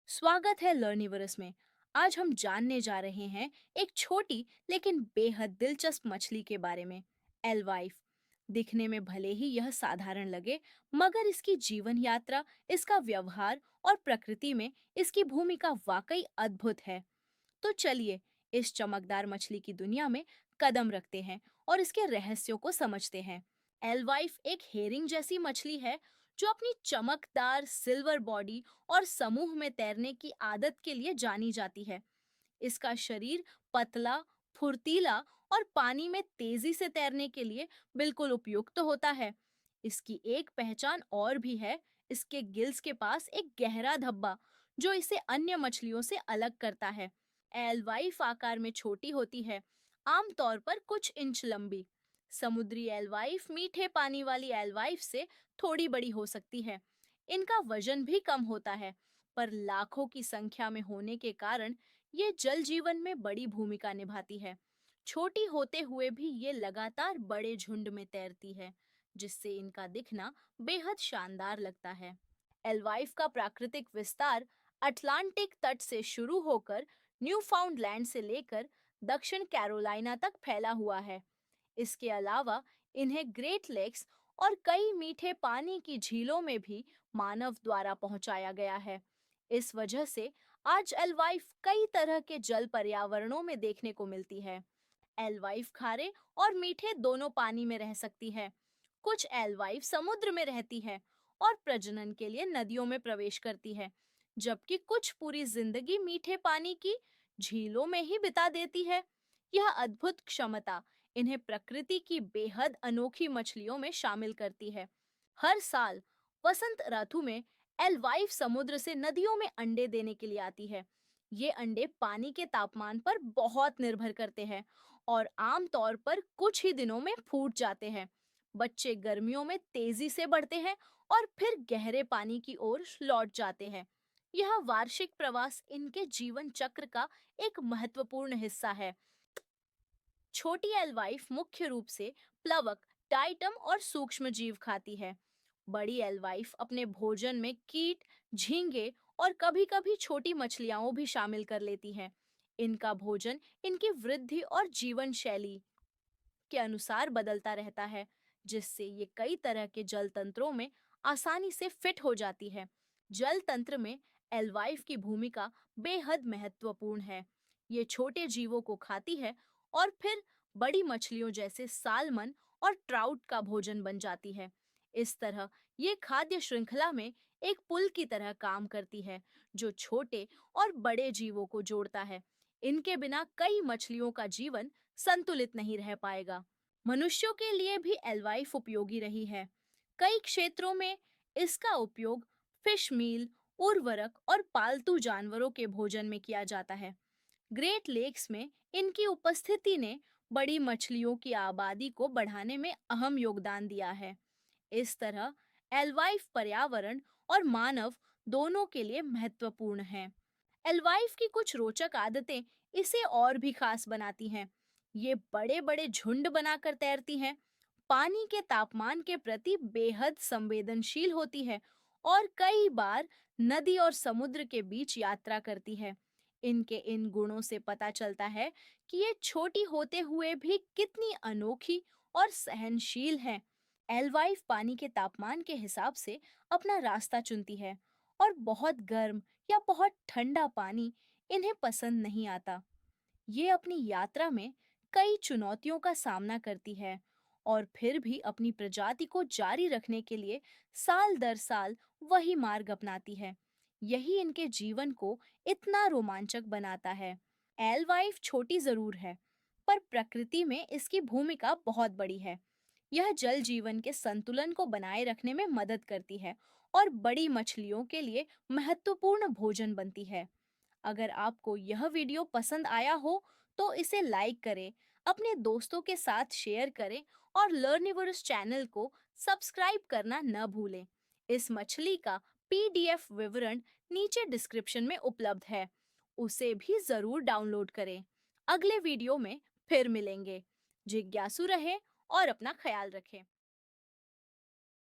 स्वागत है लर्निवर्स में। आज हम जानने जा रहे हैं एक छोटी लेकिन बेहद दिलचस्प मछली के बारे में, एलवाइफ। दिखने में भले ही यह साधारण लगे, मगर इसकी जीवन यात्रा, इसका व्यवहार और प्रकृति में इसकी भूमिका वाकई अद्भुत है। तो चलिए इस चमकदार मछली की दुनिया में कदम रखते हैं और इसके रहस्यों को समझते हैं। एलवाइफ एक हेरिंग जैसी मछली है जो अपनी चमकदार सिल्वर बॉडी और समूह में तैरने की आदत के लिए जानी जाती है। इसका शरीर पतला, फुर्तीला और पानी में तेजी से तैरने के लिए बिल्कुल उपयुक्त होता है। इसकी एक पहचान और भी है, इसके गिल्स के पास एक गहरा धब्बा जो इसे अन्य मछलियों से अलग करता है। एलवाइफ आकार में छोटी होती है, आमतौर पर कुछ इंच लंबी। समुद्री एलवाइफ मीठे पानी वाली एलवाइफ से थोड़ी बड़ी हो सकती है। इनका वजन भी कम होता है, पर लाखों की संख्या में होने के कारण ये जल जीवन में बड़ी भूमिका निभाती है। छोटी होते हुए भी ये लगातार बड़े झुंड में तैरती है, जिससे इनका दिखना बेहद शानदार लगता है। एलवाइफ का प्राकृतिक विस्तार अटलांटिक तट से शुरू होकर न्यूफाउंडलैंड से लेकर दक्षिण कैरोलिना तक फैला हुआ है। इसके अलावा इन्हें ग्रेट लेक्स और कई मीठे पानी की झीलों में भी मानव द्वारा पहुंचाया गया है। इस वजह से आज एलवाइफ कई तरह के जल पर्यावरणों में देखने को मिलती है। एलवाइफ खारे और मीठे दोनों पानी में रह सकती है। कुछ एलवाइफ समुद्र में रहती है और प्रजनन के लिए नदियों में प्रवेश करती है, जबकि कुछ पूरी जिंदगी मीठे पानी की झीलों में ही बिता देती है। यह अद्भुत क्षमता इन्हें प्रकृति की बेहद अनोखी मछलियों में शामिल करती है। हर साल वसंत ऋतु में एलवाइफ समुद्र से नदियों में अंडे देने के लिए आती है। ये अंडे पानी के तापमान पर बहुत निर्भर करते हैं और आमतौर पर कुछ ही दिनों में फूट जाते हैं। बच्चे गर्मियों में तेजी से बढ़ते हैं और फिर गहरे पानी की ओर लौट जाते हैं। यह वार्षिक प्रवास इनके जीवन चक्र का एक महत्वपूर्ण हिस्सा है। छोटी एलवाइफ मुख्य रूप से प्लवक, डाइटम और सूक्ष्म जीव खाती है। बड़ी एलवाइफ अपने भोजन में कीट, झींगे और कभी-कभी छोटी मछलियां भी शामिल कर लेती हैं। इनका भोजन इनकी वृद्धि और जीवन शैली के अनुसार बदलता रहता है, जिससे ये कई तरह के जल तंत्रों में आसानी से फिट हो जाती है। जल तंत्र में एलवाइफ की भूमिका बेहद महत्वपूर्ण है। ये छोटे जीवों को खाती है और फिर बड़ी मछलियों जैसे सालमन और ट्राउट का भोजन बन जाती है। इस तरह ये खाद्य श्रृंखला में एक पुल की तरह काम करती है, जो छोटे और बड़े जीवों को जोड़ता है। इनके बिना कई मछलियों का जीवन संतुलित नहीं रह पाएगा। मनुष्यों के लिए भी एलवाइफ उपयोगी रही है। कई क्षेत्रों में इसका उपयोग फिश मील, उर्वरक और पालतू जानवरों के भोजन में किया जाता है। ग्रेट लेक्स में इनकी उपस्थिति ने बड़ी मछलियों की आबादी को बढ़ाने में अहम योगदान दिया है। इस तरह एलवाइफ पर्यावरण और मानव दोनों के लिए महत्वपूर्ण है। एलवाइफ की कुछ रोचक आदतें इसे और भी खास बनाती हैं। ये बड़े बड़े झुंड बनाकर तैरती हैं, पानी के तापमान के प्रति बेहद संवेदनशील होती है और कई बार नदी और समुद्र के बीच यात्रा करती है। इनके इन गुणों से पता चलता है कि ये छोटी होते हुए भी कितनी अनोखी और सहनशील हैं। एलवाइफ पानी के तापमान के हिसाब से अपना रास्ता चुनती है और बहुत गर्म या बहुत ठंडा पानी इन्हें पसंद नहीं आता। ये अपनी यात्रा में कई चुनौतियों का सामना करती है और फिर भी अपनी प्रजाति को जारी रखने के लिए साल दर साल वही मार्ग अपनाती है। यही इनके जीवन को इतना रोमांचक बनाता है। एलवाइफ छोटी जरूर है, पर प्रकृति में इसकी भूमिका बहुत बड़ी है। यह जल जीवन के संतुलन को बनाए रखने में मदद करती है और बड़ी मछलियों के लिए महत्वपूर्ण भोजन बनती है। अगर आपको यह वीडियो पसंद आया हो तो इसे लाइक करें, अपने दोस्तों के साथ शेयर करें और लर्निवर्स चैनल को सब्सक्राइब करना न भूलें। इस मछली का पीडीएफ विवरण नीचे डिस्क्रिप्शन में उपलब्ध है। उसे भी जरूर डाउनलोड करें। अगले वीडियो में फिर मिलेंगे। जिज्ञासु रहें और अपना ख्याल रखें।